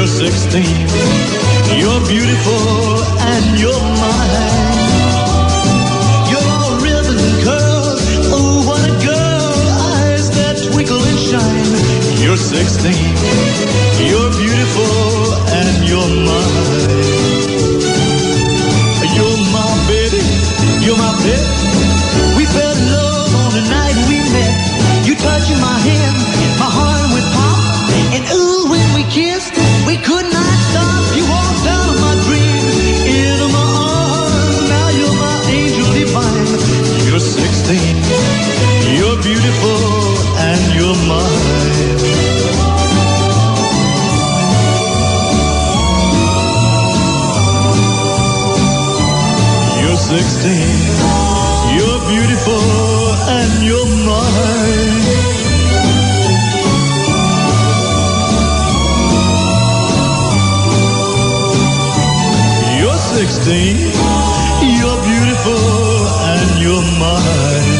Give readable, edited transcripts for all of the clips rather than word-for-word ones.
You're 16. You're beautiful and you're mine. You're all ribbons and curls. Oh, what a girl. Eyes that twinkle and shine. You're 16. You're beautiful and you're mine. You're my baby. You're my pet. We fell in love on the night we met. You touching my hand, my heart would pop. And ooh, when we kissed, we could not stop. You walked out of my dreams, into my arms. Now you're my angel divine. You're 16. You're beautiful and you're mine. You're 16. You're beautiful and you're mine. You're 16. You're beautiful and you're mine.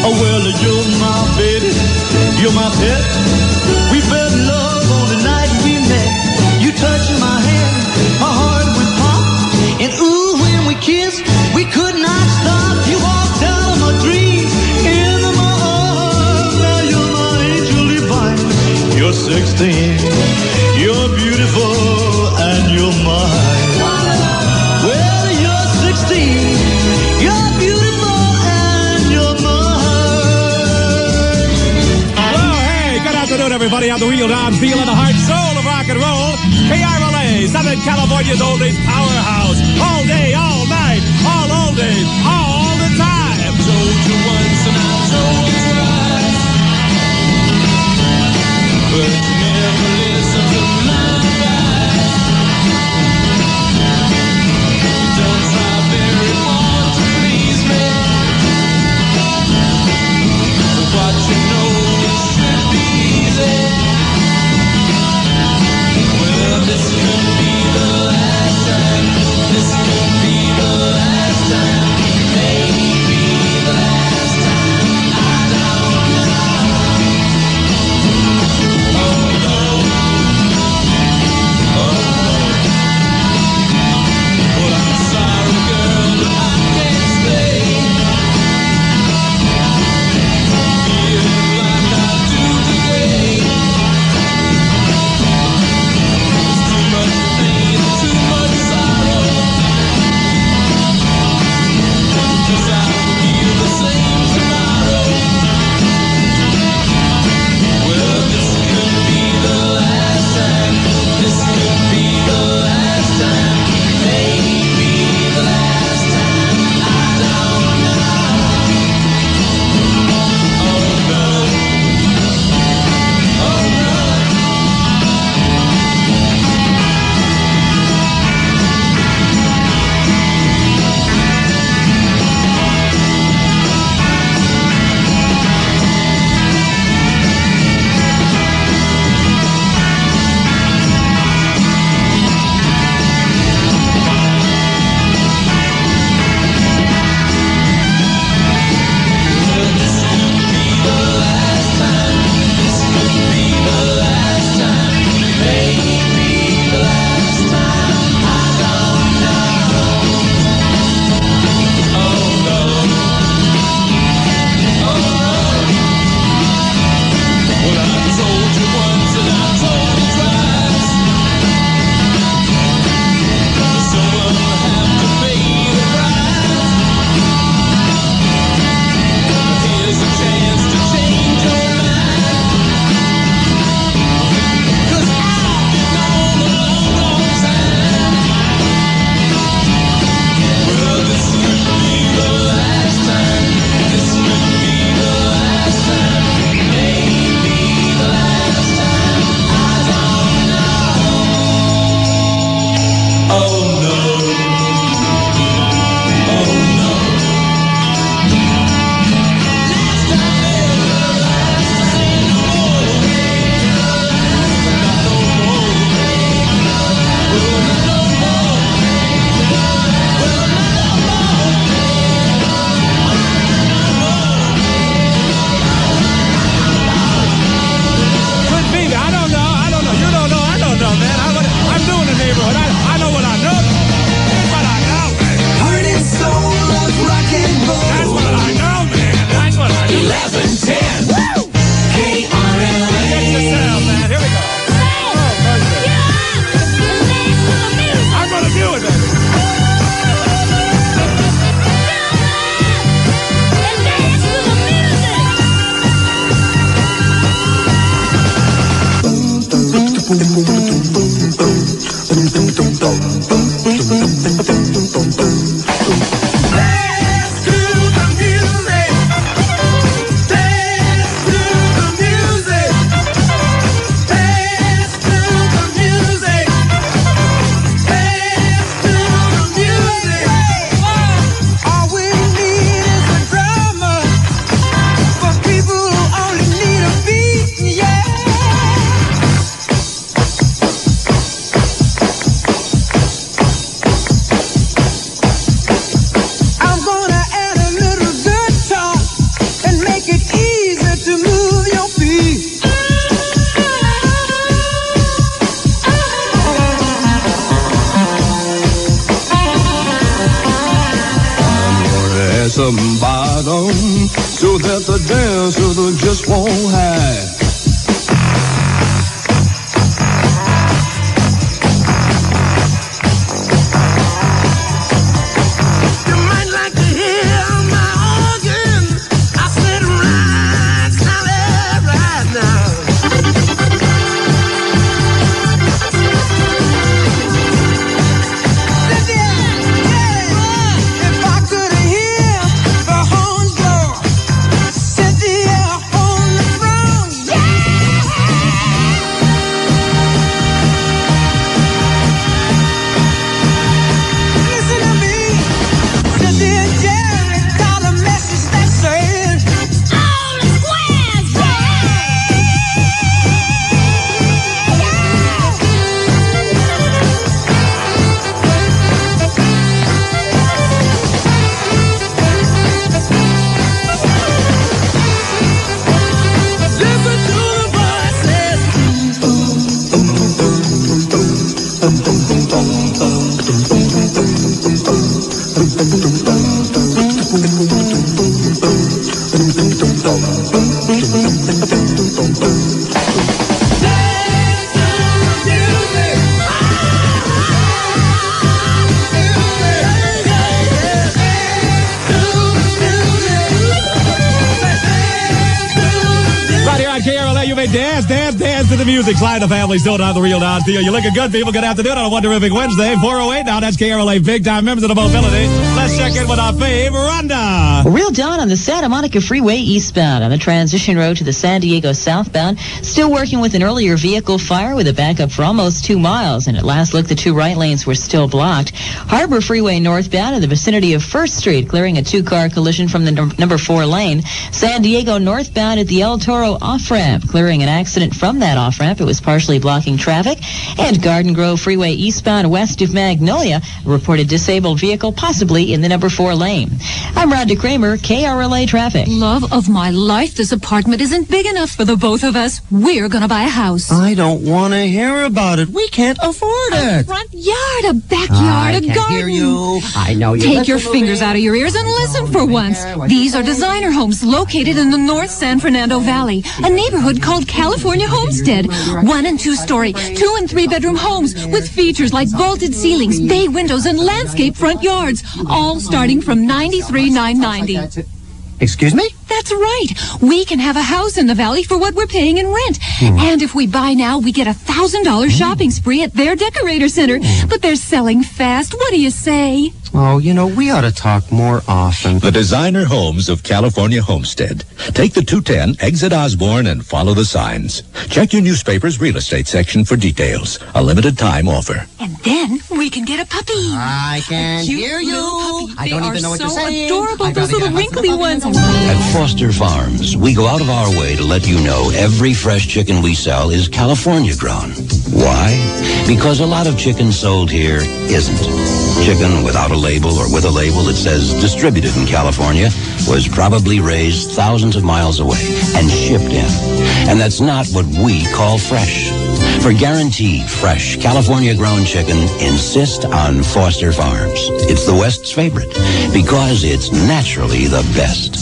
Oh, well, you're my baby. You're my pet. We fell in love on the night we met. You touching my hand, my heart would pop. And ooh, when we kissed, we could not stop. You walked out of my dreams, into my arms. Now you're my angel divine. You're 16. You're beautiful and you're mine. Well, you're 16. You're beautiful and you're mine. Well, hey, good afternoon, everybody. On the wheel, Don Steele, and the heart soul of rock and roll. KRLA, Southern California's oldies powerhouse. All day, all night, all oldies, all the time. Told you once and I told you twice, but you never listen to my advice. You don't try very hard to please me, but what you know it should be easy. Well, this could be the last time. This could be the last time. Maybe the last time. I don't know. Oh. Some bottom so that the dancer just won't hide. You might like to hear my organ. I said right now. If I could hear the horns blow, Cynthia on the throne, listen to me, Cynthia and Jerry got a message that said, all the squares, listen to the voices. Right here on KRLA, you may dance to the music. Slide the family still on the Real Don Steele. You're looking good, people. Good afternoon on a One Terrific Wednesday. 408 now. That's KRLA big time members of the mobility. Let's check in with our fave, Rhonda. Real Dawn on the Santa Monica Freeway eastbound on the transition road to the San Diego southbound. Still working with an earlier vehicle fire with a backup for almost 2 miles. And at last look, the 2 right lanes were still blocked. Harbor Freeway northbound in the vicinity of 1st Street, clearing a 2-car collision from the number 4 lane. San Diego northbound at the El Toro off-ramp, clearing an accident from that off-ramp. It was partially blocking traffic. And Garden Grove Freeway eastbound west of Magnolia, a reported disabled vehicle possibly in the number 4 lane. I'm Rhonda Kramer, KRLA Traffic. Love of my life, this apartment isn't big enough for the both of us. We're gonna buy a house. I don't want to hear about it. We can't afford A it. front yard, a backyard, a can't garden. hear you. I know you. Take your fingers out of your ears and listen for once. These are designer homes located in the North San Fernando Valley, a neighborhood called California Homestead. 1- and 2-story, 2- and 3-bedroom homes with features like vaulted ceilings, bay windows, and landscape front yards, all starting from $93,990. Excuse me? That's right. We can have a house in the valley for what we're paying in rent. And if we buy now, we get a $1,000 shopping spree at their decorator center. But they're selling fast. What do you say? Oh, we ought to talk more often. The designer homes of California Homestead. Take the 210, exit Osborne, and follow the signs. Check your newspaper's real estate section for details. A limited time offer. And then we can get a puppy. I can Cute hear you. little puppy. I don't They even are know what you're so saying. adorable, I gotta those get little my wrinkly puppy. ones. At Foster Farms, we go out of our way to let you know every fresh chicken we sell is California grown. Why? Because a lot of chicken sold here isn't. Chicken without a label or with a label that says distributed in California was probably raised thousands of miles away and shipped in. And that's not what we call fresh. For guaranteed fresh California-grown chicken, insist on Foster Farms. It's the West's favorite because it's naturally the best.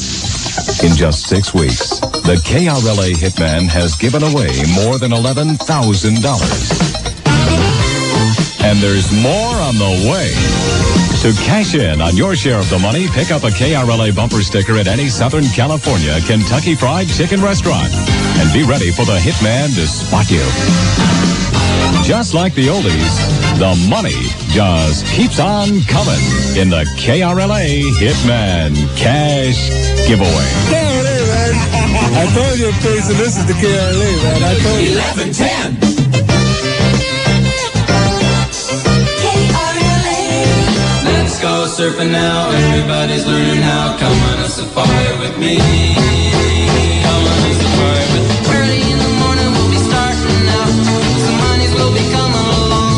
In just 6 weeks, the KRLA Hitman has given away more than $11,000. And there's more on the way. To cash in on your share of the money, pick up a KRLA bumper sticker at any Southern California Kentucky Fried Chicken restaurant. And be ready for the Hitman to spot you. Just like the oldies, the money just keeps on coming in the KRLA Hitman Cash Giveaway. KRLA, man. I told you, Pace, this is the KRLA, man. I told you. 11:10. Let's go surfing now. Everybody's learning how. Come on a safari with me. Come on a safari with me. Early in the morning we'll be starting out. Some honeys will be coming along.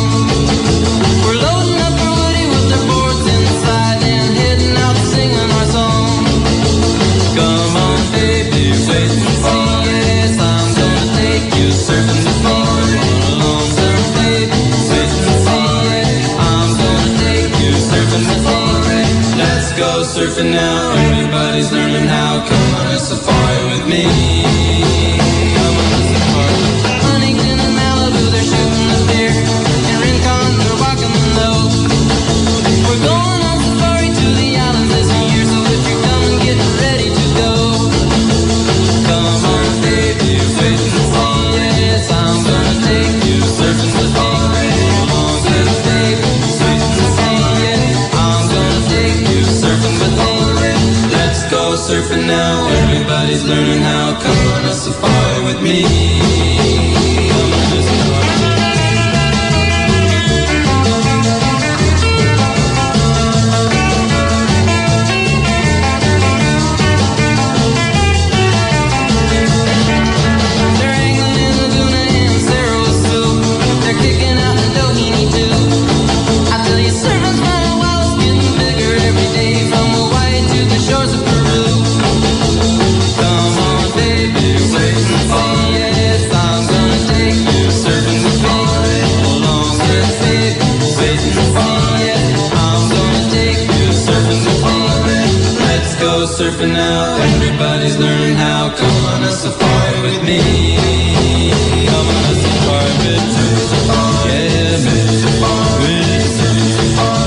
We're loading up our woody with their boards inside and heading out singing our song. Come on, baby, wait and see. Yes, I'm gonna take you surfing with me. Run along, surf, baby, wait and see. Yes, I'm gonna take you surfing with me. Let's go surfing now. Everybody's learning how. Come on a safari with me. Come on a safari. Huntington and Malibu, they're shooting the deer. In Rincon, they're walking the low. We're going on safari to the islands this year, so if you're coming, get ready to go. Come on, baby, wait and see. Yes, I'm gonna take you surfing with me. Come on, little baby, wait and see. Yes, I'm gonna take you surfing with me. Let's go surfing now. Everybody's learning how. Come on a safari with me. Come on a safari. They're angling in Laguna and Sarasoo. They're kicking out the Doheny too. I tell you, surfing's fun while it's getting bigger every day, from Hawaii to the shores of Peru. Come on, baby, wait and see. Yes, I'm gonna take you surfing with me. Hold on, baby, wait and see. Yes, I'm gonna take you surfing with me. Let's go surfing now. Everybody's learning how. Come on a safari with me. Come on a safari with me.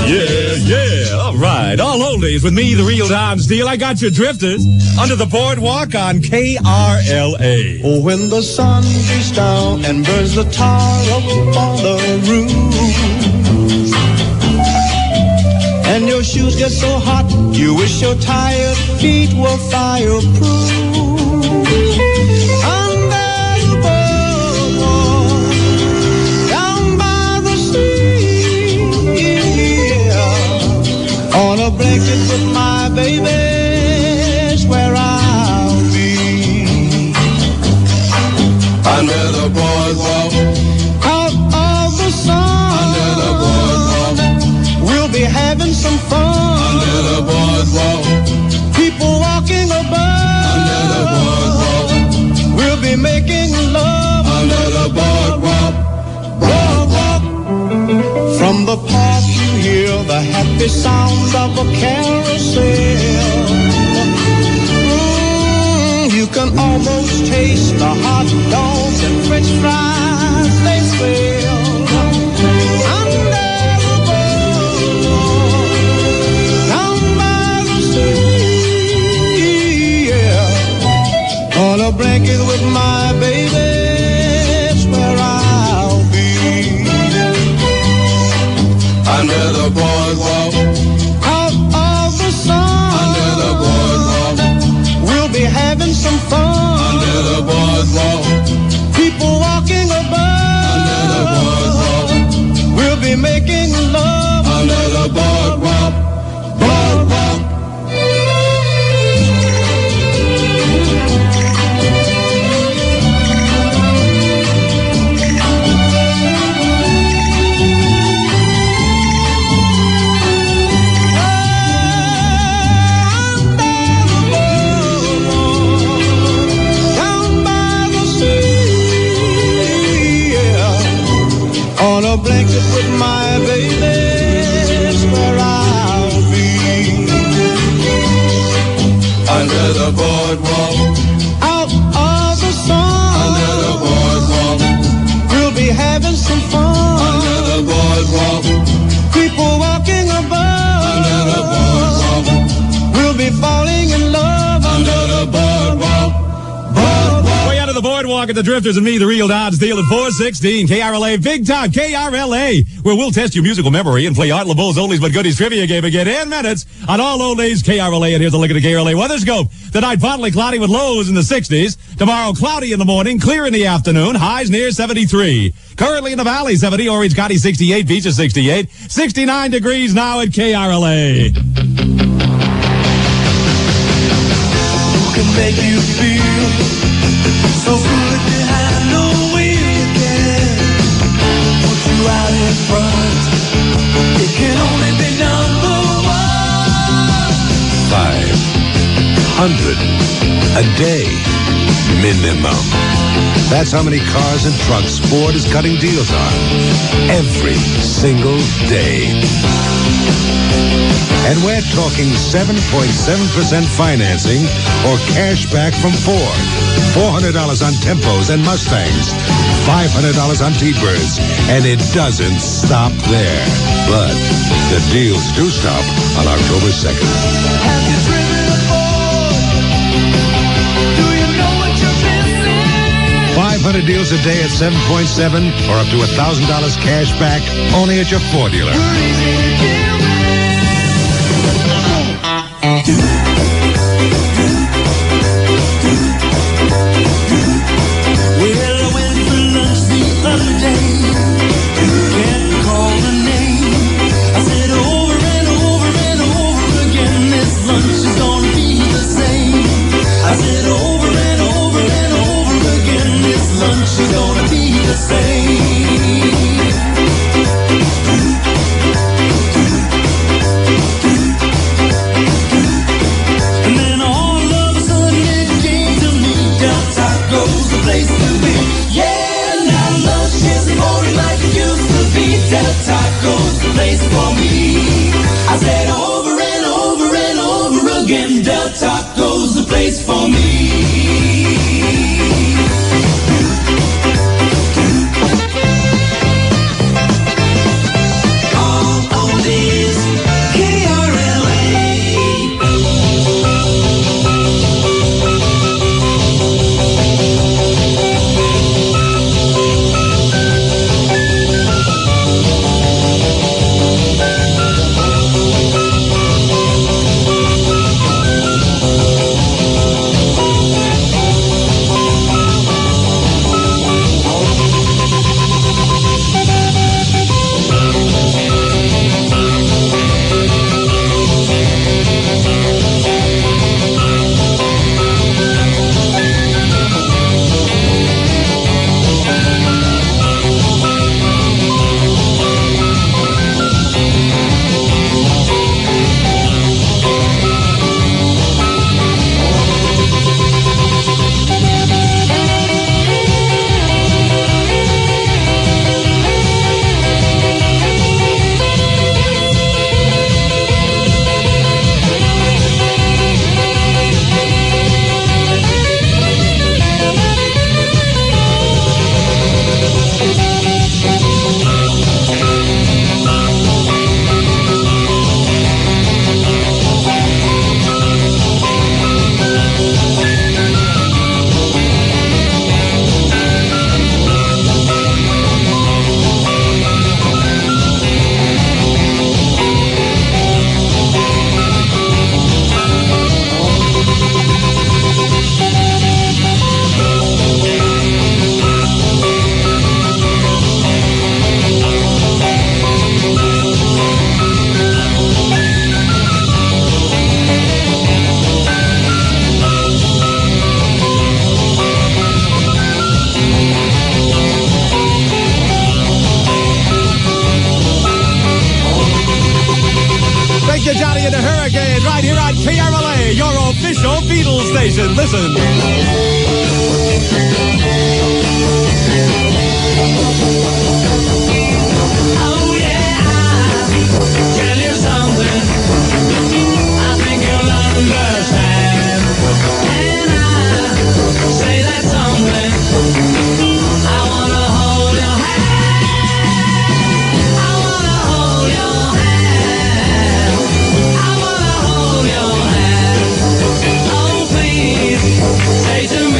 Yeah, man. Yeah. All right. All oldies with me, the real Don Steele. I got your drifters under the boardwalk on KRLA. Oh, when the sun beats down and burns the tar up on the roof, and your shoes get so hot, you wish your tired feet were fireproof. Under the boardwalk, down by the sea, on a blanket with my baby's where I'll be. Under the boardwalk, Out of the sun, under the boardwalk, we'll be having some fun. under the boardwalk, People walking above, under the boardwalk, we'll be making love. under the boardwalk. Boardwalk. From the park you hear the happy sound of a carousel. You can almost taste the hot dogs and french fries they sell. Under the boardwalk, down by the sea, yeah. On a blanket with my baby, it's where I'll be. Under the boardwalk, Out of the sun, under the boardwalk, we'll be having some fun. under the boardwalk, People walking above, under the boardwalk, we'll be making love. under the boardwalk. Boardwalk. Down by the sea, yeah. On a blanket with my baby, it's where I'll be. Under the boardwalk, Out of the sun, under the boardwalk, we'll be having some fun. under the boardwalk, People walking above, under the boardwalk, we'll be falling in love. under the boardwalk. Way out of the boardwalk at the Drifters and me, the real Don Steele at 416 KRLA, Big Time KRLA, where we'll test your musical memory and play Art LeBeau's Oldies But Goodies trivia game again in minutes on all old days KRLA. And here's a look at the KRLA weather scope. Tonight, partly cloudy with lows in the 60s. Tomorrow, cloudy in the morning, clear in the afternoon, highs near 73. Currently in the Valley, 70, Orange County 68, Beaches 68, 69 degrees now at KRLA. Can make you feel so good behind the wheel again. Put you out in front. It can only be number one. 500 a day minimum. That's how many cars and trucks Ford is cutting deals on every single day. And we're talking 7.7% financing or cash back from Ford. $400 on Tempos and Mustangs. $500 on T-Birds. And it doesn't stop there. But the deals do stop on October 2nd. Have you driven a Ford? Do you know what you're missing? 500 deals a day at 7.7 or up to $1,000 cash back only at your Ford dealer. We're easy to deal with. Well, I went for lunch the other day. Can't recall the name. I said over and over and over again, this lunch is gonna be the same. I said over and over and over again, this lunch is gonna be the same. And then all of a sudden it came to me, Del Taco's the place to be. Yeah, now lunch isn't boring like it used to be. Del Taco's the place for me. I said over and over and over again, Del Taco's the place for me. All oldies, KRLA. Thank you, Johnny and the Hurricane, right here on KRLA, your official Beatles station. Listen. Oh yeah, tell you something. I think you'll understand. And I say that something. I wanna hold your hand. I wanna hold your hand. I wanna hold your hand. Oh please, say to me.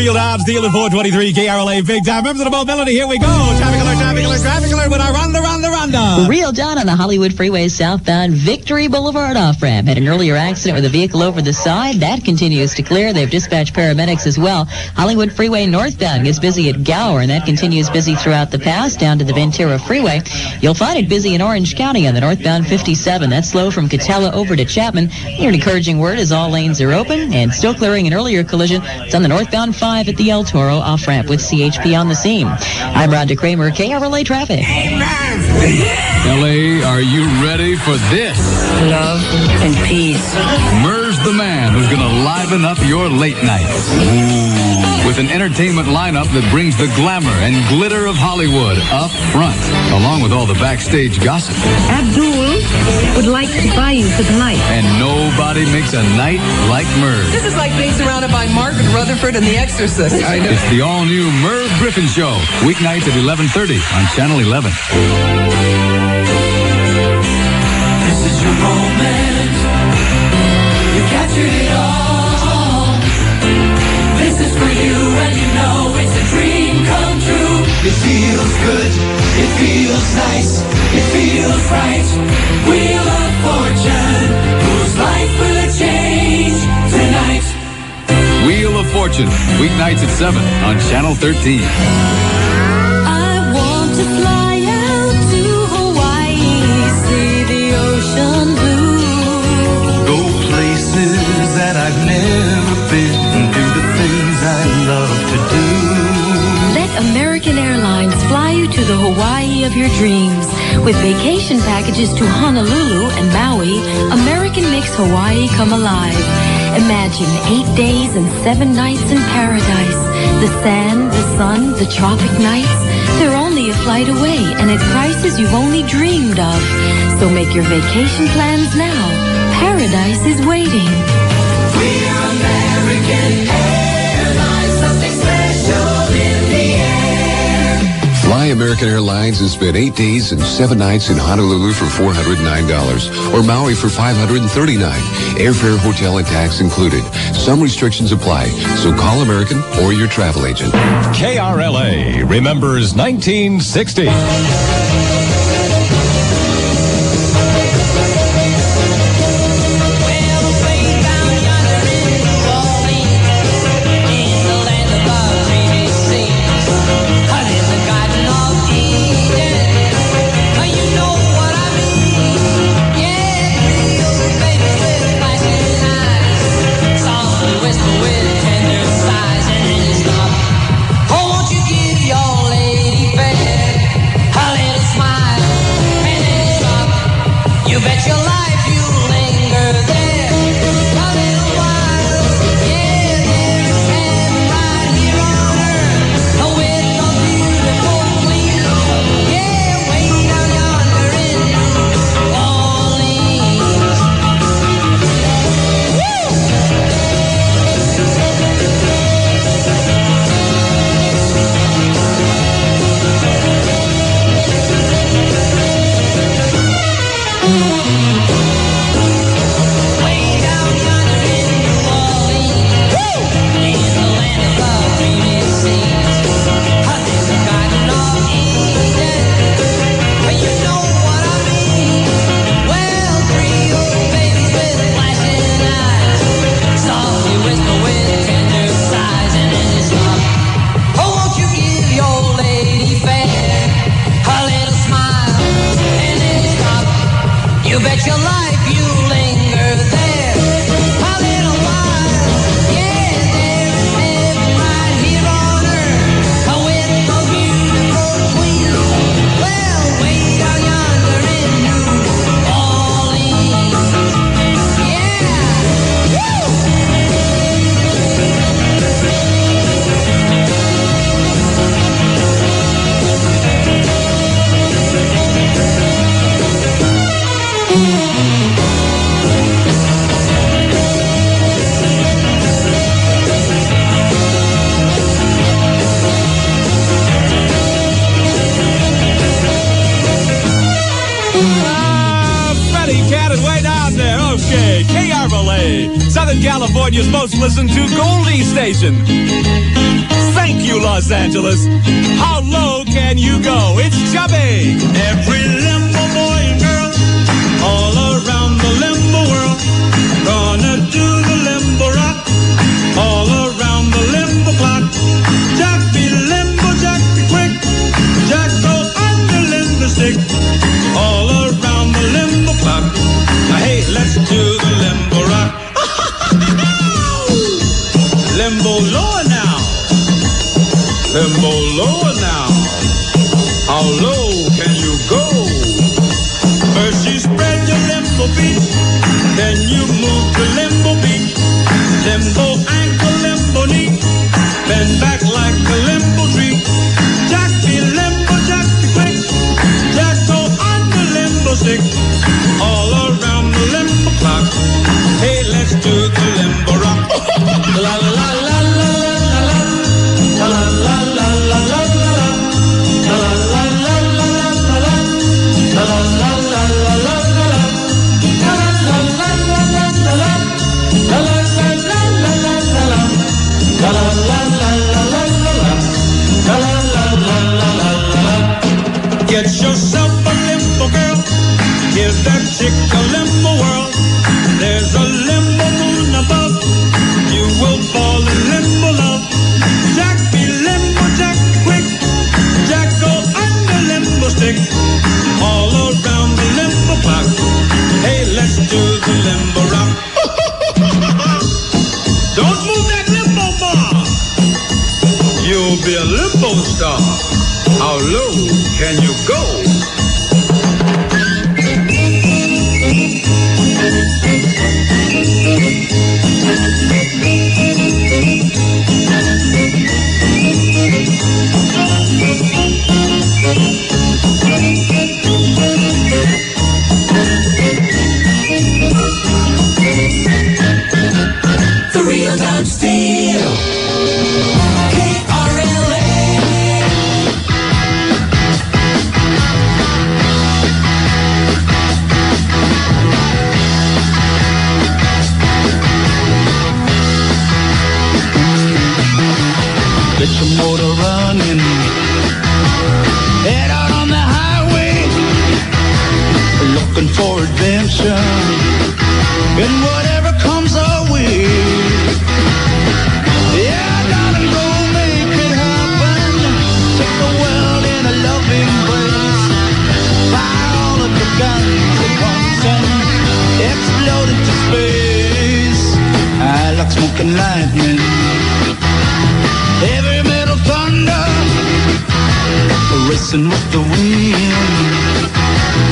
Wheel Down, Steele at 423 KRLA Big Time. Members of the mobility, here we go. Traffic alert with our Ronda. Real down on the Hollywood Freeway southbound Victory Boulevard off-ramp. Had an earlier accident with a vehicle over the side. That continues to clear. They've dispatched paramedics as well. Hollywood Freeway northbound gets busy at Gower, and that continues busy throughout the pass down to the Ventura Freeway. You'll find it busy in Orange County on the northbound 57. That's slow from Catella over to Chapman. Here, an encouraging word is all lanes are open and still clearing an earlier collision. It's on the northbound 5 at the El Toro off-ramp with CHP on the scene. I'm Rhonda Kramer, KRLA Traffic. LA, are you ready for this? Love and peace. Mer's the man who's going to liven up your late nights. Ooh. With an entertainment lineup that brings the glamour and glitter of Hollywood up front, along with all the backstage gossip. Abdul would like to buy you for the night. And nobody makes a night like Merv. This is like being surrounded by Margaret Rutherford and The Exorcist. I know. It's the all-new Merv Griffin Show, weeknights at 11:30 on Channel 11. This is your moment. You captured it all. This is for you, and you know it's a dream come true. It feels good. It feels nice. It feels right. Wheel of Fortune. Whose life will it change tonight? Wheel of Fortune, weeknights at 7 on Channel 13. I want to fly out to Hawaii, see the ocean blue. Go places that I've never been, do the things I love to do. Let American Airlines fly you to the Hawaii of your dreams. With vacation packages to Honolulu and Maui, American makes Hawaii come alive. Imagine 8 days and 7 nights in paradise. The sand, the sun, the tropic nights. They're only a flight away and at prices you've only dreamed of. So make your vacation plans now. Paradise is waiting. We're American Airlines, something special in the air. Fly American Airlines and spend 8 days and 7 nights in Honolulu for $409 or Maui for $539. Airfare, hotel, and tax included. Some restrictions apply, so call American or your travel agent. KRLA remembers 1960. Oh, won't you give your lady fair a little Southern California's most listened to Goldie station. Thank you, Los Angeles. How low can you go? It's Chubby. Every limbo boy and girl all around the limbo world gonna do the limbo rock all around the limbo clock. Jack be limbo, Jack be quick, Jack go on the limbo stick all around the limbo clock. Now hey, let's do the limbo rock. Limbo lower now, limbo lower now. How low can you go? First you spread your limbo feet, then you move to limbo beat. Limbo ankle, limbo knee, bend back like a limbo tree. Jack be limbo, Jack be quick, Jack go on the limbo stick, all around the limbo clock. Hey, let's do the limbo rock. La la la la la la la la la la la la la. Get yourself a limbo girl, give that chick a limbo whirl. There's a limbo moon above, you will fall in limbo love. Jack be limbo, Jack quick, Jack go under limbo stick, all around the limbo clock. Hey, let's do the limbo rock. Don't move that limbo bar, you'll be a limbo star. How low can you go? The real time Steele. KRLA. Get your motor running, head out on the highway, looking for adventure, and whatever comes our way. Yeah, gotta go make it happen, take the world in a loving embrace, fire all of the guns at once and explode into space. I like smoking lightning, heavy metal thunder, racing with the wind,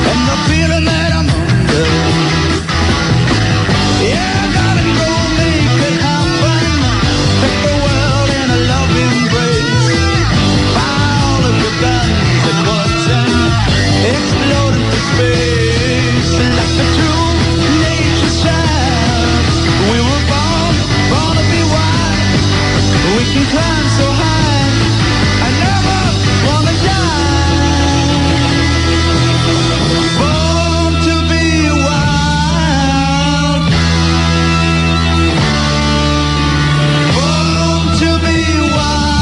and the feeling that I'm under. Yeah, I gotta go make it happen, take the world in a loving embrace, fire all of your guns at once and explode into space. Like a true nature child, we were born to be wild. We can climb so high, I never wanna die. Born to be wild. Born to be wild.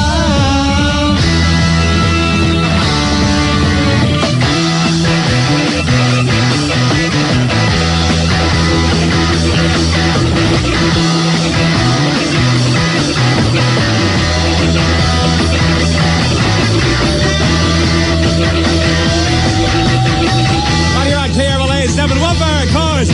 Right here on KRLA, 7 Whooper, of course.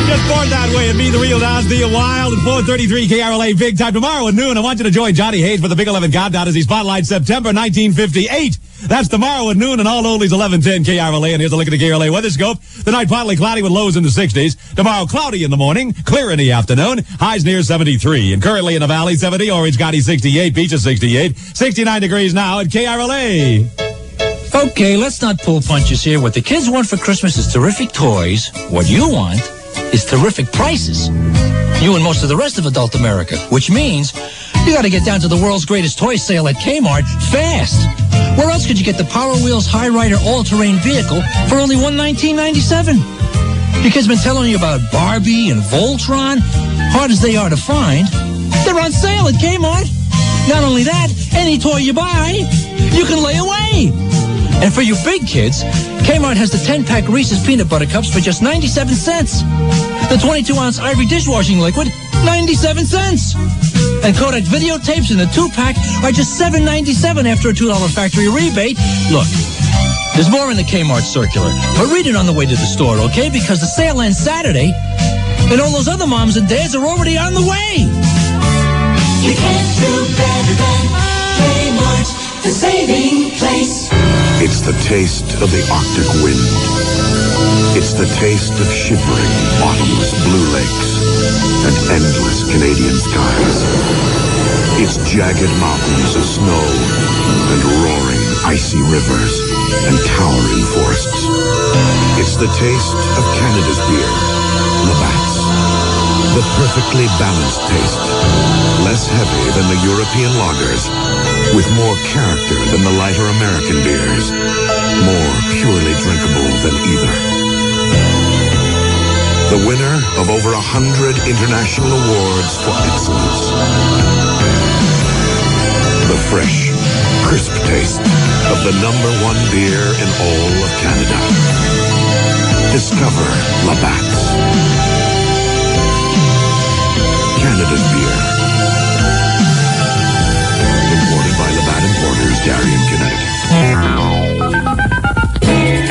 Just born that way and me, the real Nas, the Wild, and 4:33 KRLA Big Time tomorrow at noon. I want you to join Johnny Hayes for the Big 11 Countdown as he spotlights September 1958. That's tomorrow at noon and all oldies 11:10 KRLA. And here's a look at the KRLA weather scope. Tonight, partly cloudy with lows in the 60s. Tomorrow, cloudy in the morning, clear in the afternoon. Highs near 73. And currently in the valley, 70. Orange County, 68. Beaches, 68. 69 degrees now at KRLA. Okay, let's not pull punches here. What the kids want for Christmas is terrific toys. What you want is terrific prices. You and most of the rest of adult America. Which means you got to get down to the world's greatest toy sale at Kmart fast. Where else could you get the Power Wheels High Rider all-terrain vehicle for only $119.97? Your kids been telling you about Barbie and Voltron. hard as they are to find, they're on sale at Kmart. Not only that, any toy you buy, you can lay away. And for you big kids, Kmart has the 10-pack Reese's Peanut Butter Cups for just 97 cents. The 22-ounce Ivory dishwashing liquid, 97 cents. And Kodak videotapes in the 2-pack are just $7.97 after a $2 factory rebate. Look, there's more in the Kmart circular, but read it on the way to the store, okay? Because the sale ends Saturday, and all those other moms and dads are already on the way. You can't do better than Kmart, the saving place. It's the taste of the Arctic wind. It's the taste of shivering, bottomless blue lakes and endless Canadian skies. It's jagged mountains of snow and roaring, icy rivers and towering forests. It's the taste of Canada's beer, Labatt's. The perfectly balanced taste. Less heavy than the European lagers, with more character than the lighter American beers. More purely drinkable than either. The winner of over 100 international awards for excellence. The fresh, crisp taste of the #1 beer in all of Canada. Discover Labatt's. Canada's beer. Imported by Labatt Importers, Darien, Connecticut.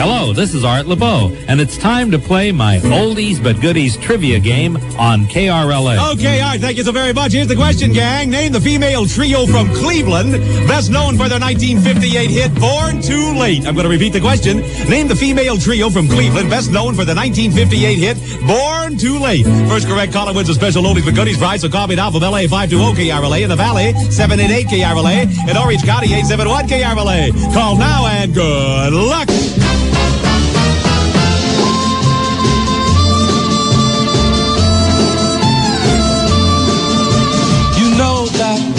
Hello, this is Art LeBeau, and it's time to play my oldies but goodies trivia game on KRLA. Okay, Art, thank you so very much. Here's the question, gang. Name the female trio from Cleveland, best known for their 1958 hit, Born Too Late. I'm going to repeat the question. Name the female trio from Cleveland, best known for the 1958 hit, Born Too Late. First correct caller wins a special oldies but goodies prize, so call me now from LA 520 KRLA, in the Valley 788 KRLA, in Orange County 871 KRLA. Call now and good luck.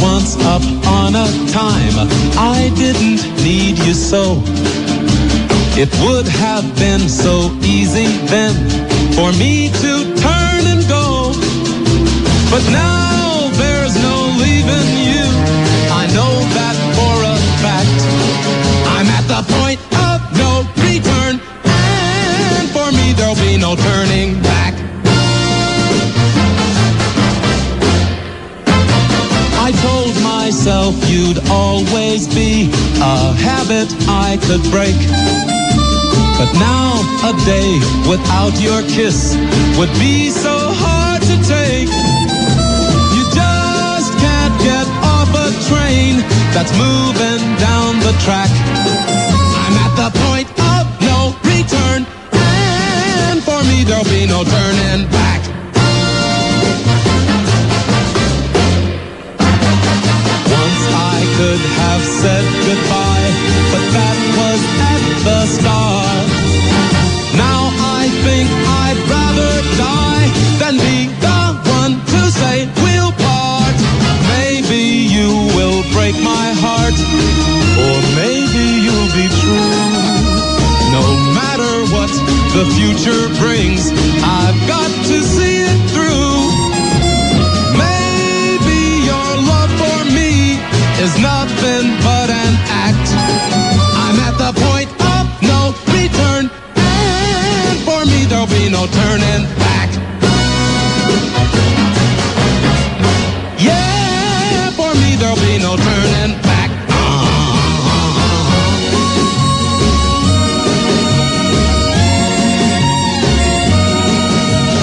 Once upon a time, I didn't need you so. It would have been so easy then for me to turn and go. But now there's no leaving you. I know that for a fact. I'm at the point of no return, and for me there'll be no turning back. I told myself you'd always be a habit I could break. But now a day without your kiss would be so hard to take. You just can't get off a train that's moving down the track. I'm at the point of no return, and for me there'll be no turning back. Could have said goodbye, but that was at the start. Now I think I'd rather die than be the one to say we'll part. Maybe you will break my heart, or maybe you'll be true. No matter what the future brings, I've got to see it through. Maybe your love for me is nothing but an act. I'm at the point of no return, and for me there'll be no turning back. Yeah, for me there'll be no turning back.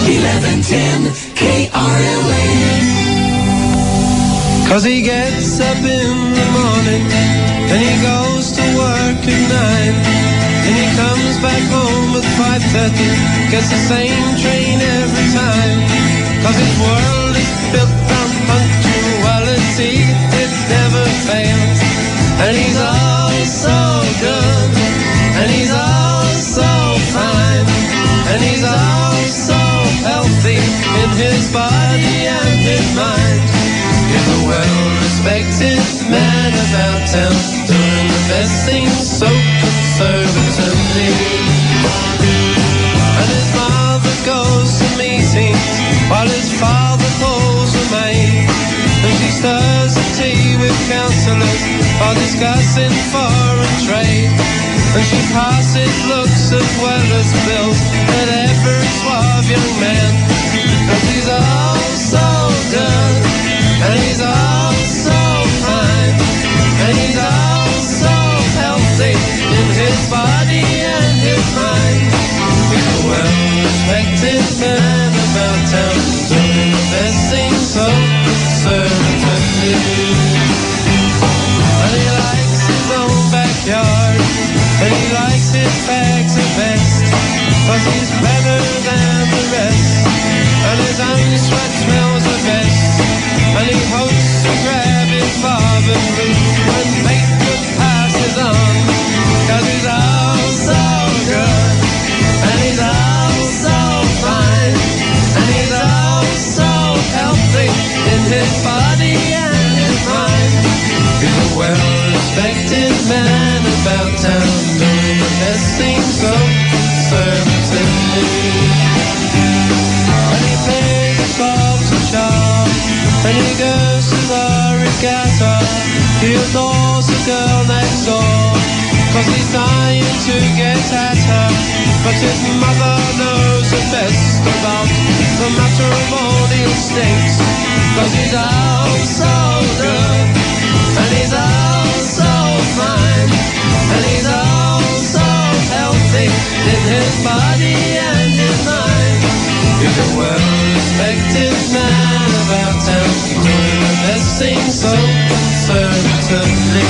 1110 KRLA. 'Cause he gets up in the morning and he goes to work at 9, and he comes back home at 5:30, gets the same train every time. 'Cause his world is built on punctuality, it never fails. And he's all so good, and he's all so fine, and he's all so healthy in his body and his mind. He's a well-respected man about town, doing the best things so conservatively. And his mother goes to meetings while his father tea with counsellors or discussing foreign trade. And she passes looks as well as bills at every suave young man. And he's all so good, and he's all so fine, and he's all so healthy in his body and his mind. He's a well-respected man about town, doing the best thing so conservatively. And he likes his own backyard, and he likes his bags the best, 'cause he's better than the rest, and his own sweat smells the best, and he hopes to grab his father's root when fate passes on, 'cause he's all so good, and he's all so fine, and he's all so healthy in his body and his mind. He's a well-respected man about town, doing the best thing so conservatively. And he plays his golf to shop, and he goes to the regatta. He adores the girl next door, 'cause he's dying to get at her. But his mother knows the best about the matrimonial stakes, 'cause he's all so good, and he's all so fine, and he's all so healthy in his body and his mind. He's a well-respected man about town, doing the best thing so conservatively.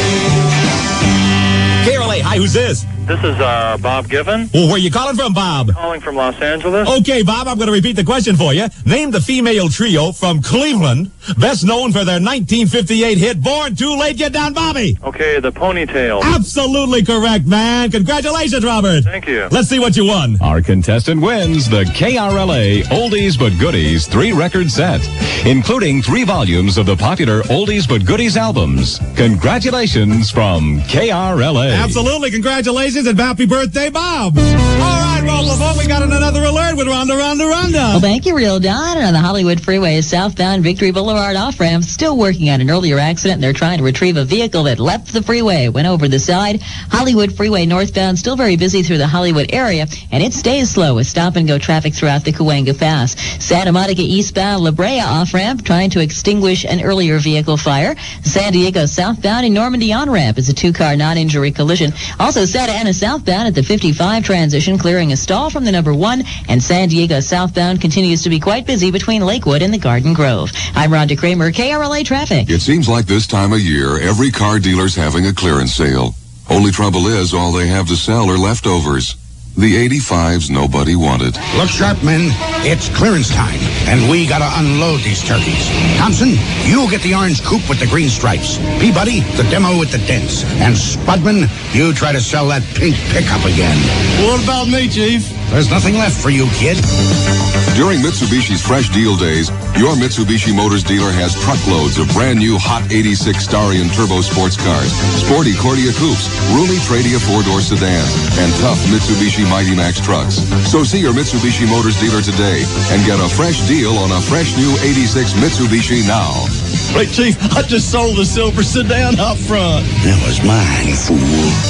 KRLA, hi, who's this? This is Bob Given. Well, where you calling from, Bob? Calling from Los Angeles. Okay, Bob, I'm going to repeat the question for you. Name the female trio from Cleveland, best known for their 1958 hit, Born Too Late. Get down, Bobby. Okay, the Ponytail. Absolutely correct, man. Congratulations, Robert. Thank you. Let's see what you won. Our contestant wins the KRLA Oldies But Goodies 3-record set, including 3 volumes of the popular Oldies But Goodies albums. Congratulations from KRLA. Absolutely. Congratulations and happy birthday, Bob. All right, well, before we got another alert with Rhonda. Well, thank you, Real Don. On the Hollywood Freeway southbound Victory Boulevard off-ramp, still working on an earlier accident. They're trying to retrieve a vehicle that left the freeway, went over the side. Hollywood Freeway northbound, still very busy through the Hollywood area, and it stays slow with stop-and-go traffic throughout the Cahuenga Pass. Santa Monica eastbound La Brea off-ramp, trying to extinguish an earlier vehicle fire. San Diego southbound and Normandy on-ramp is a 2-car non-injury collision. Also, Santa Ana southbound at the 55 transition, clearing a stall from the number 1, and San Diego southbound continues to be quite busy between Lakewood and the Garden Grove. I'm Rhonda Kramer, KRLA Traffic. It seems like this time of year, every car dealer's having a clearance sale. Only trouble is, all they have to sell are leftovers. The 85s nobody wanted. Look sharp, men. It's clearance time, and we gotta unload these turkeys. Thompson, you get the orange coupe with the green stripes. Peabody, the demo with the dents. And Spudman, you try to sell that pink pickup again. What about me, Chief? There's nothing left for you, kid. During Mitsubishi's Fresh Deal Days, your Mitsubishi Motors dealer has truckloads of brand new hot 86 Starion turbo sports cars, sporty Cordia coupes, roomy Tradia 4-door sedans, and tough Mitsubishi Mighty Max trucks. So see your Mitsubishi Motors dealer today and get a fresh deal on a fresh new 86 Mitsubishi now. Hey, Chief, I just sold a silver sedan up front. That was mine, fool.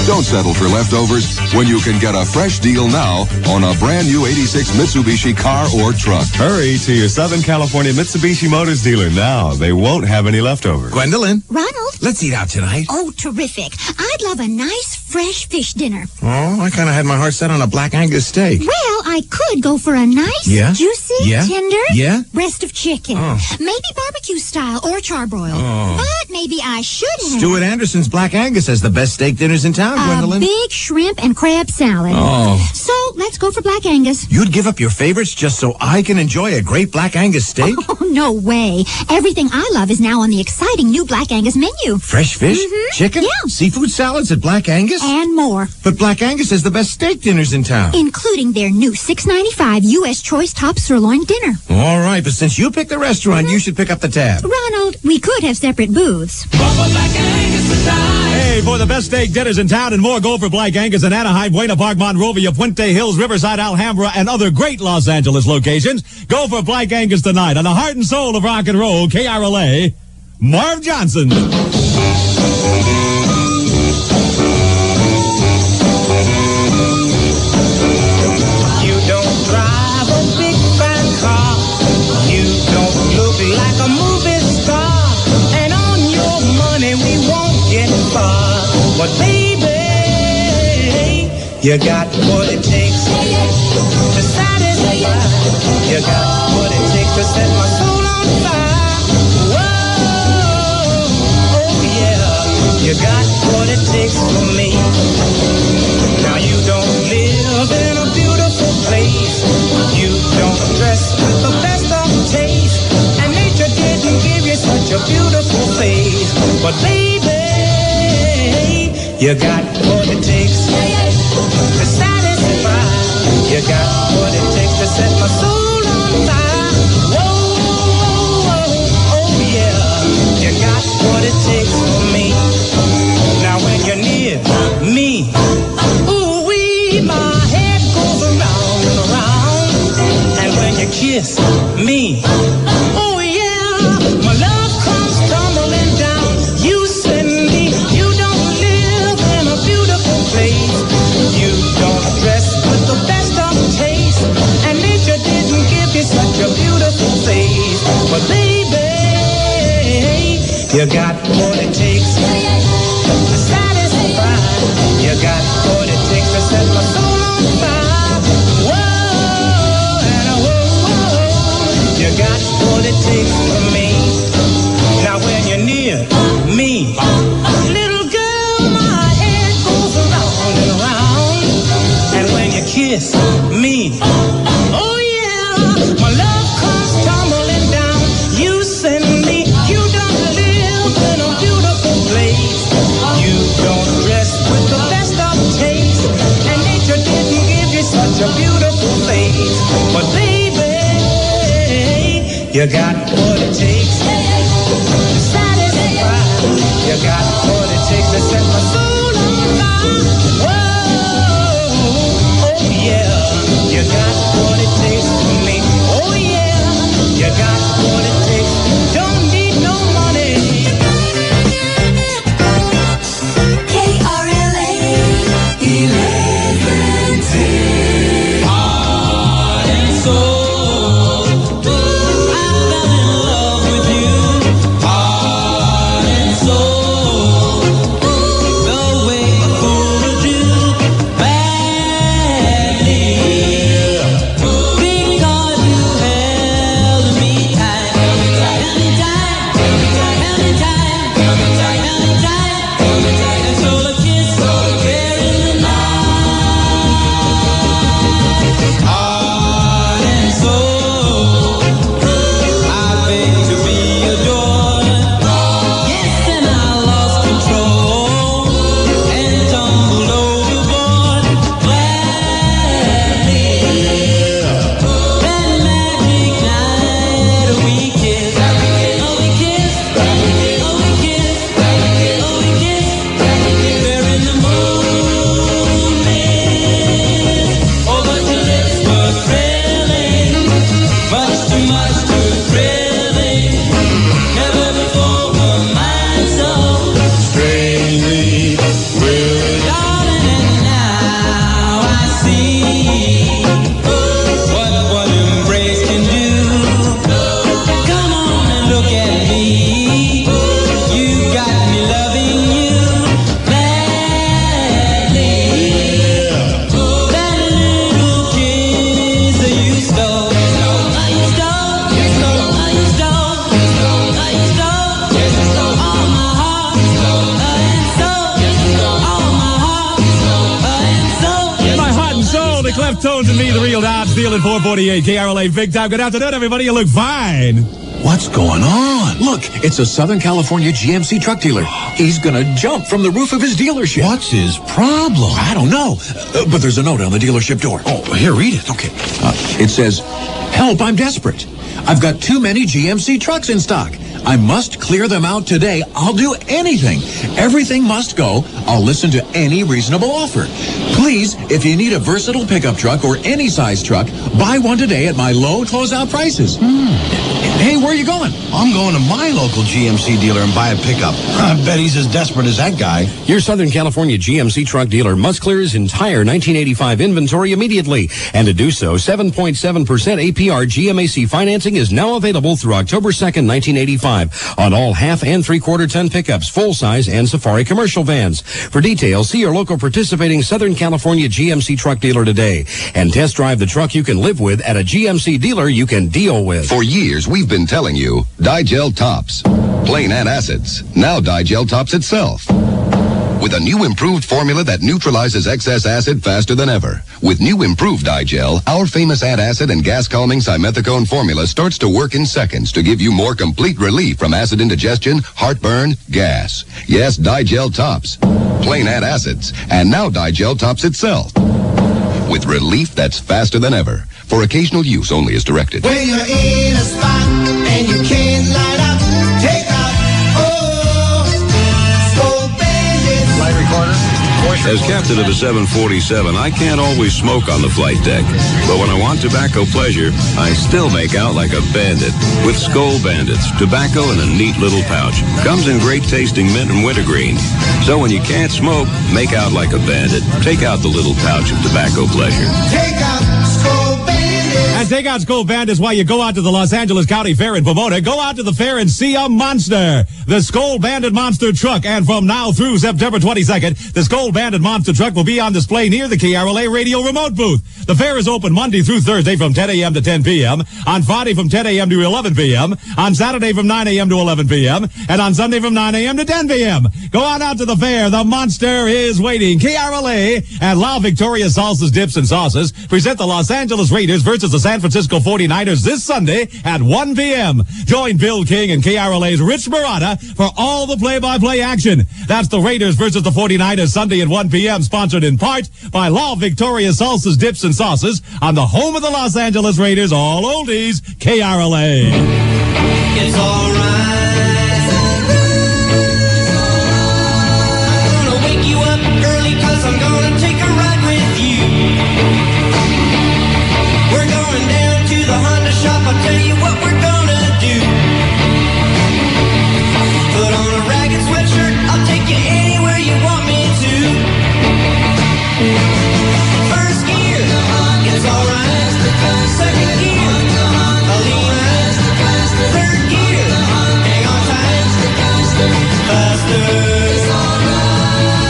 Don't settle for leftovers when you can get a fresh deal now on a brand new 86 Mitsubishi car or truck. Hurry to your Southern California Mitsubishi Motors dealer now. They won't have any leftovers. Gwendolyn, Ronald? let's eat out tonight. Oh, terrific. I'd love a nice, fresh fish dinner. Oh, I kind of had my heart set on a black Angus steak. Well, I could go for a nice, Yeah? juicy, Yeah? tender Yeah? breast of chicken. Oh. Maybe barbecue style or charbroiled. Oh. But maybe I should have Stuart Anderson's Black Angus has the best steak dinners in town, a Gwendolyn. big shrimp and crab salad. Oh. So let's go for Black Angus. You'd give up your favorites just so I can enjoy a great Black Angus steak? Oh, no way. Everything I love is now on the exciting new Black Angus menu. Fresh fish? Mhm. Chicken? Yeah. Seafood salads at Black Angus? And more. But Black Angus has the best steak dinners in town. Including their new $6.95 U.S. Choice Top Sirloin dinner. All right, but since you picked the restaurant, you should pick up the tab. Ronald, we could have separate booths. Hey, for the best steak dinners in town and more, go for Black Angus in Anaheim, Buena Park, Monrovia, Puente Hills, Riverside, Alhambra, and other great Los Angeles locations. Go for Black Angus tonight on the heart and soul of rock and roll, KRLA, Marv Johnson. You don't drive a big fat car. You don't look like a movie star. And on your money we won't get far. But baby, you got what it takes to satisfy. You got what it takes to set my soul on fire. Whoa, oh yeah, you got what it takes for me. Now you don't live in a beautiful place. You don't dress with the best of taste. And nature didn't give you such a beautiful face. But baby, you got what it takes to satisfy. You got what it takes to set my soul on fire. Whoa, oh yeah, you got what it takes for me. Now when you're near me, ooh-wee, my head goes around and around. And when you kiss me, oh yeah, my love comes tumbling down. You send me, you don't live in a beautiful place. You don't dress with the best of taste. And nature didn't give you such a beautiful face. But baby, you got what it takes to satisfy. You got what it takes to set my soul on fire. Whoa, and whoa, you got what it takes for me. Now when you're near me, little girl, my head goes around and around. And when you kiss me, oh yeah, my love comes tumbling down. You send me, you don't live in a beautiful place. You don't dress with the best of taste. And nature didn't give you such a beautiful face. But baby, you got what it takes to satisfy. You got what it takes to set my soul on fire. Whoa, oh yeah, you got what it takes for me. Oh yeah, you got what it takes. Don't need no money. KRLA 1110. Heart and soul. I fell in love with you. Heart and soul. The way a fool would do. Badly. Because you held me tight. Held me tight. Held me tight. Held me tight. Held me tight. Held me tight. Held me tight. And stole a kiss. Stole a kiss in the night. Heart and soul. I beg to be adored. Yes, and I lost control and tumbled overboard. Gladly. That magic night we kissed. Oh, we kissed. Oh, we kissed. Oh, we kissed. There in the moonlit. Oh, but your lips were thrilling. Much too thrilling. Never before were mine so strangely willing. Darling, and now I see what one embrace can do. Come on and look at me. You got me loving you gladly. That little kiss that you stole. You stole. You stole. You stole. You stole. You stole. All my heart. And soul. All my heart. And soul. My heart and soul, the cleft tones and me, the real Dodge Steele at 448 KRLA Big Time. Good afternoon, everybody. You look fine. What's going on? Look, it's a Southern California GMC truck dealer. He's gonna jump from the roof of his dealership. What's his problem? I don't know, but there's a note on the dealership door. Oh, here, read it. Okay. It says, "Help, I'm desperate. I've got too many GMC trucks in stock. I must clear them out today. I'll do anything. Everything must go. I'll listen to any reasonable offer. Please, if you need a versatile pickup truck or any size truck, buy one today at my low closeout prices." Hey, where are you going? I'm going to my local GMC dealer and buy a pickup. I bet he's as desperate as that guy. Your Southern California GMC truck dealer must clear his entire 1985 inventory immediately. And to do so, 7.7% APR GMAC financing is now available through October 2nd, 1985 on all half and three-quarter ton pickups, full-size, and Safari commercial vans. For details, see your local participating Southern California GMC truck dealer today and test drive the truck you can live with at a GMC dealer you can deal with. For years, we've been telling you, Digel tops. Plain antacids. Now Digel tops itself. With a new improved formula that neutralizes excess acid faster than ever. With new improved Digel, our famous antacid and gas-calming simethicone formula starts to work in seconds to give you more complete relief from acid indigestion, heartburn, gas. Yes, Digel tops. Plain antacids. And now Digel tops itself. With relief that's faster than ever. For occasional use only as directed. When you're in a spot and you can't light up, take out, Skull Bandits. Flight recorder. As captain of the 747, I can't always smoke on the flight deck. But when I want tobacco pleasure, I still make out like a bandit. With Skull Bandits, tobacco in a neat little pouch. Comes in great tasting mint and wintergreen. So when you can't smoke, make out like a bandit. Take out the little pouch of tobacco pleasure. Take out Skull Bandits. And take out Skull Bandits while you go out to the Los Angeles County Fair in Pomona. Go out to the fair and see a monster. The Skull Bandit Monster Truck. And from now through September 22nd, the Skull Bandit Monster Truck will be on display near the KRLA radio remote booth. The fair is open Monday through Thursday from 10 a.m. to 10 p.m., on Friday from 10 a.m. to 11 p.m., on Saturday from 9 a.m. to 11 p.m., and on Sunday from 9 a.m. to 10 p.m. Go on out to the fair. The monster is waiting. KRLA and La Victoria Salsas, Dips, and Sauces present the Los Angeles Raiders versus the San Francisco 49ers this Sunday at 1 p.m. Join Bill King and KRLA's Rich Murata for all the play-by-play action. That's the Raiders versus the 49ers Sunday at 1 p.m., sponsored in part by La Victoria Salsas, Dips, and Sauces on the home of the Los Angeles Raiders, all oldies, KRLA. It's all right. I'm gonna wake you up early 'cause I'm gonna take a ride with you. We're going down to the Honda shop. I'll tell you what we're gonna do. Put on a ragged sweatshirt. I'll take you anywhere you want me to. First gear, it's alright. Second gear, I'll lean right. Third gear, hang on tight. Faster.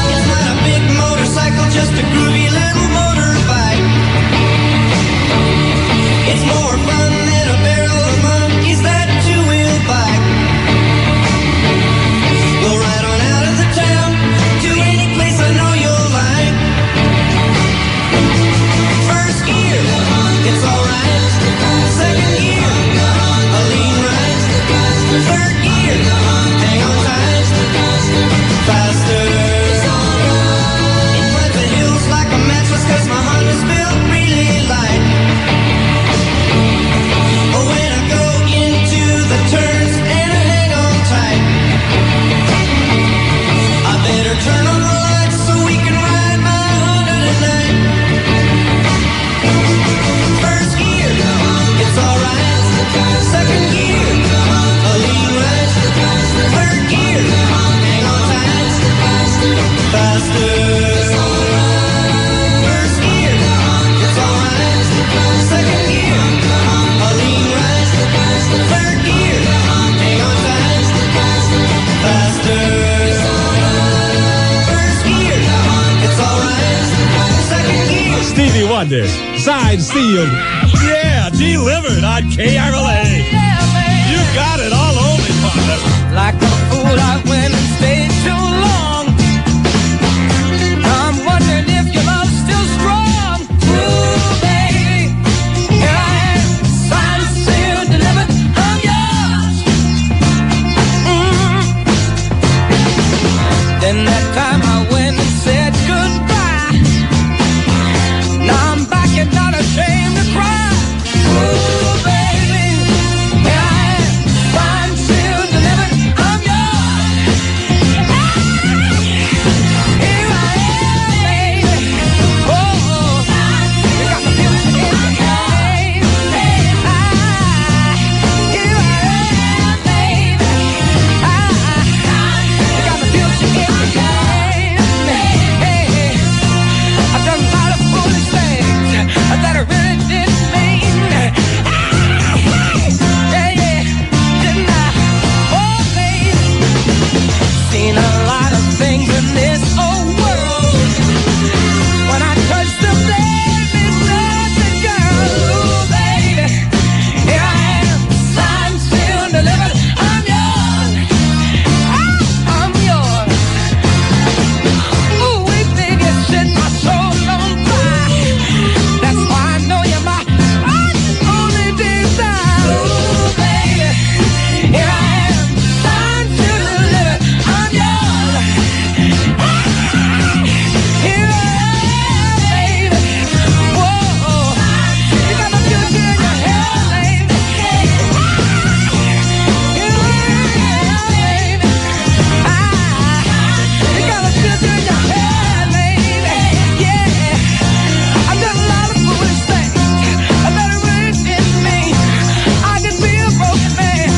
It's not a big motorcycle, just a groovy little motorbike. It's more fun than a barrel of monkeys, that two-wheel bike. We'll ride on out of the town to any place I know you'll like. First gear, it's alright. Second gear, a lean right. Third gear, hang on tight. Faster. It climbs the hills like a mattress 'cause my Honda's built really light. Oh, when I go into the turns and I hang on tight, I better turn on the lights so we can ride my Honda tonight. First gear, it's alright. Second gear, a lean right. Third gear, hang on tight. Faster. First gear, it's alright. Second gear, a lean right. Third gear, hang on tight. Faster. First gear, it's alright. Second gear. Stevie Wonder, signed, sealed, yeah, delivered on KRLA. You got it all over, partner. Like a fool, I went and stayed too long. I'm wondering if your love's still strong. Ooh, baby, here I am, signed, sealed, delivered, I'm yours. Then that time I went and said goodbye. Now I'm back and not ashamed to cry. Ooh, baby, here I am, signed, sealed, delivered, I'm yours. Here I am, baby. Oh, you got the feeling in the air. Here I things in this old world. When I touch the baby, nothing, girl, ooh, baby, here I am, signed, sealed, delivered. I'm yours. I'm yours. Ooh, we think it set my soul on fire. That's why I know you're my only desire. Ooh, baby, here I am, signed, sealed, delivered. I'm yours. Here I am, baby. Whoa, you got the future in your head, baby. Here I am, baby. You got the future in your head, baby. Yeah, I've done a lot of foolish things. I let it rain in me. I can be a broken man,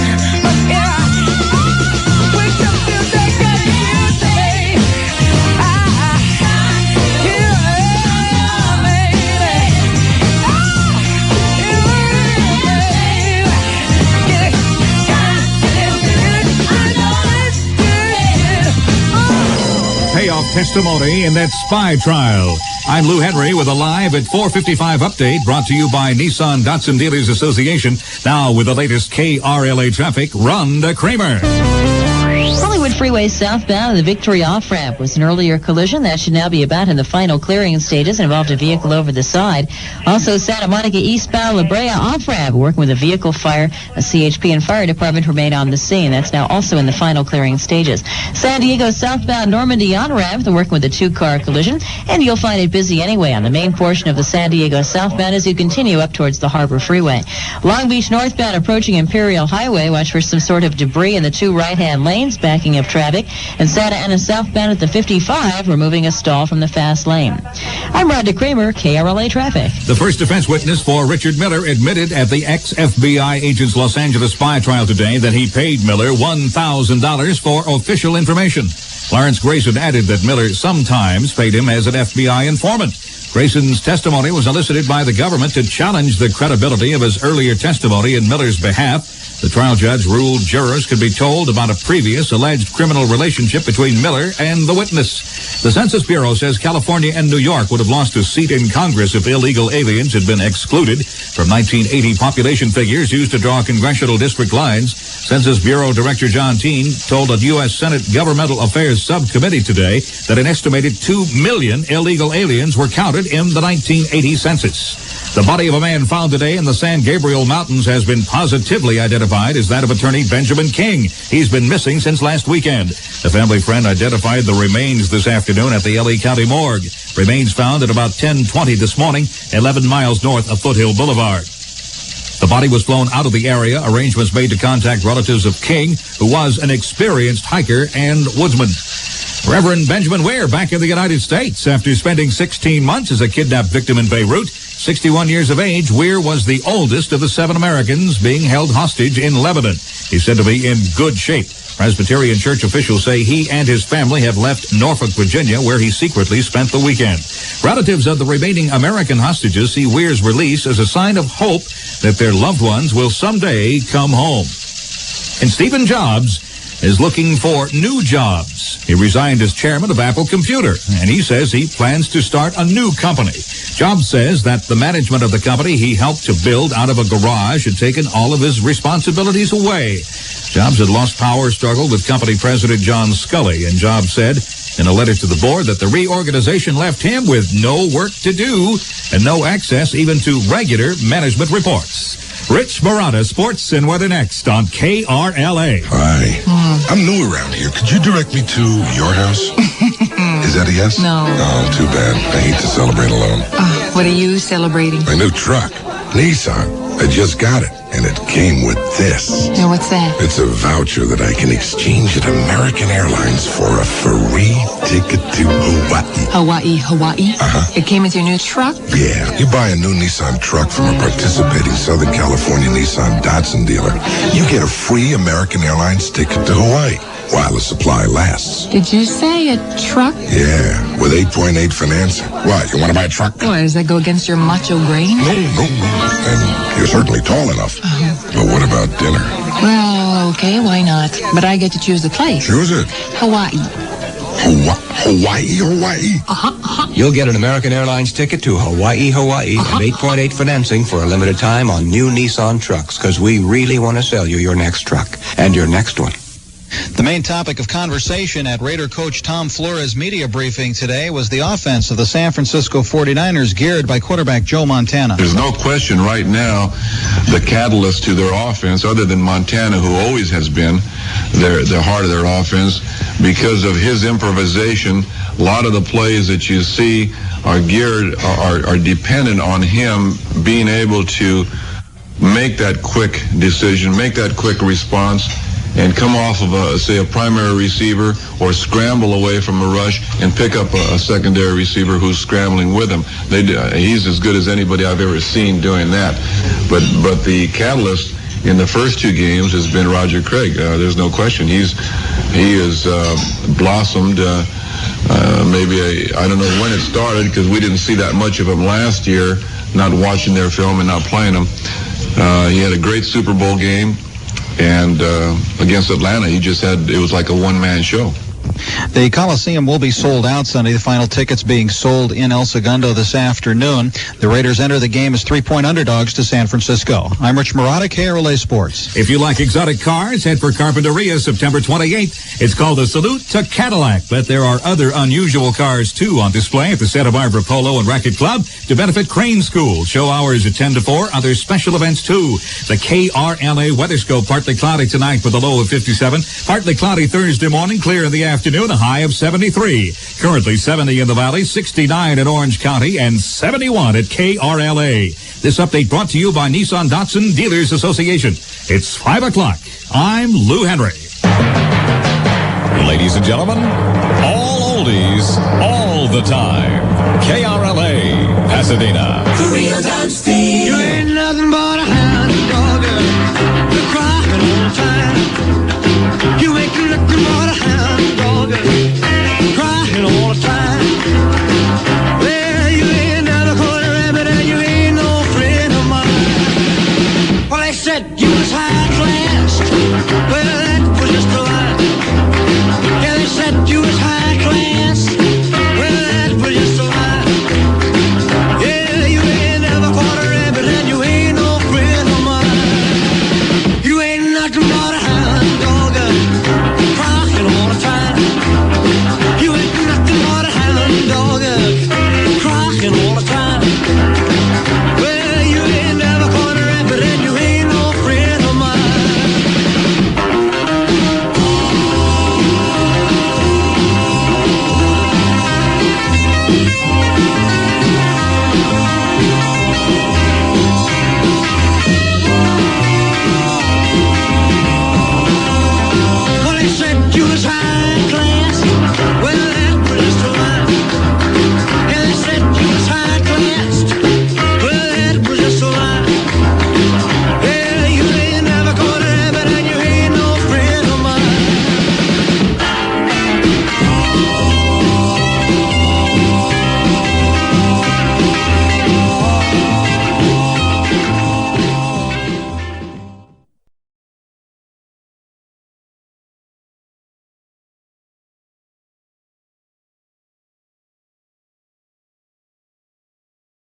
but here I with your future, got the future, baby. Here I am, baby. Here I am, baby. Get it, Payoff testimony in that spy trial. I'm Lou Henry with a live at 4:55 update brought to you by Nissan Datsun Dealers Association. Now with the latest KRLA traffic, Rhonda Kramer. Hollywood Freeway southbound, the Victory off-ramp was an earlier collision that should now be about in the final clearing stages and involved a vehicle over the side. Also, Santa Monica eastbound La Brea off-ramp, working with a vehicle fire. A CHP and fire department remain on the scene. That's now also in the final clearing stages. San Diego southbound Normandy on-ramp, they're working with a two-car collision, and you'll find it busy anyway on the main portion of the San Diego southbound as you continue up towards the Harbor Freeway. Long Beach northbound approaching Imperial Highway, watch for some sort of debris in the two right-hand lanes, backing up traffic. And Santa Ana southbound at the 55, removing a stall from the fast lane. I'm Rhonda Kramer, KRLA Traffic. The first defense witness for Richard Miller admitted at the ex-FBI agent's Los Angeles spy trial today that he paid Miller $1,000 for official information. Lawrence Grayson added that Miller sometimes paid him as an FBI informant. Grayson's testimony was elicited by the government to challenge the credibility of his earlier testimony in Miller's behalf. The trial judge ruled jurors could be told about a previous alleged criminal relationship between Miller and the witness. The Census Bureau says California and New York would have lost a seat in Congress if illegal aliens had been excluded from 1980 population figures used to draw congressional district lines. Census Bureau Director John Teen told a U.S. Senate Governmental Affairs Subcommittee today that an estimated 2 million illegal aliens were counted in the 1980 census. The body of a man found today in the San Gabriel Mountains has been positively identified as that of attorney Benjamin King. He's been missing since last weekend. A family friend identified the remains this afternoon at the L.A. County morgue. Remains found at about 10:20 this morning, 11 miles north of Foothill Boulevard. The body was flown out of the area. Arrangements made to contact relatives of King, who was an experienced hiker and woodsman. Reverend Benjamin Ware back in the United States after spending 16 months as a kidnapped victim in Beirut. 61 years of age, Weir was the oldest of the 7 Americans being held hostage in Lebanon. He's said to be in good shape. Presbyterian church officials say he and his family have left Norfolk, Virginia, where he secretly spent the weekend. Relatives of the remaining American hostages see Weir's release as a sign of hope that their loved ones will someday come home. And Stephen Jobs is looking for new jobs. He resigned as chairman of Apple Computer, and he says he plans to start a new company. Jobs says that the management of the company he helped to build out of a garage had taken all of his responsibilities away. Jobs had lost power struggle with company president John Scully, and Jobs said in a letter to the board that the reorganization left him with no work to do and no access even to regular management reports. Rich Marotta, sports and weather next on KRLA. Hi. I'm new around here. Could you direct me to your house? Is that a yes? No. Oh, too bad. I hate to celebrate alone. What are you celebrating? My new truck. Nissan. I just got it, and it came with this. And what's that? It's a voucher that I can exchange at American Airlines for a free ticket to Hawaii. Hawaii? Uh-huh. It came with your new truck? Yeah. You buy a new Nissan truck from a participating Southern California Nissan Datsun dealer, you get a free American Airlines ticket to Hawaii while the supply lasts. Did you say a truck? Yeah, with 8.8 financing. What, you want to buy a truck? Boy, does that go against your macho grain? No. And you're certainly tall enough. But what about dinner? Well, okay, why not? But I get to choose the place. Choose it. Hawaii. Hawaii? You'll get an American Airlines ticket to Hawaii and 8.8 financing for a limited time on new Nissan trucks, because we really want to sell you your next truck and your next one. The main topic of conversation at Raider coach Tom Flores' media briefing today was the offense of the San Francisco 49ers, geared by quarterback Joe Montana. There's no question right now the catalyst to their offense, other than Montana, who always has been the heart of their offense, because of his improvisation. A lot of the plays that you see are geared, are dependent on him being able to make that quick decision, make that quick response, and come off of a primary receiver or scramble away from a rush and pick up a secondary receiver who's scrambling with him. He's as good as anybody I've ever seen doing that. But the catalyst in the first two games has been Roger Craig. There's no question. He has blossomed. I don't know when it started, because we didn't see that much of him last year, not watching their film and not playing him. He had a great Super Bowl game. And against Atlanta, it was like a one-man show. The Coliseum will be sold out Sunday. The final tickets being sold in El Segundo this afternoon. The Raiders enter the game as 3-point underdogs to San Francisco. I'm Rich Marotta, KRLA Sports. If you like exotic cars, head for Carpinteria September 28th. It's called the Salute to Cadillac, but there are other unusual cars, too, on display at the Santa Barbara Polo and Racket Club to benefit Crane School. Show hours at 10 to 4. Other special events, too. The KRLA Weather Scope, partly cloudy tonight with a low of 57. Partly cloudy Thursday morning, clear in the afternoon, a high of 73. Currently 70 in the Valley, 69 in Orange County, and 71 at KRLA. This update brought to you by Nissan Datsun Dealers Association. It's 5 o'clock. I'm Lou Henry. Ladies and gentlemen, all oldies, all the time. KRLA, Pasadena. The real Don Steele.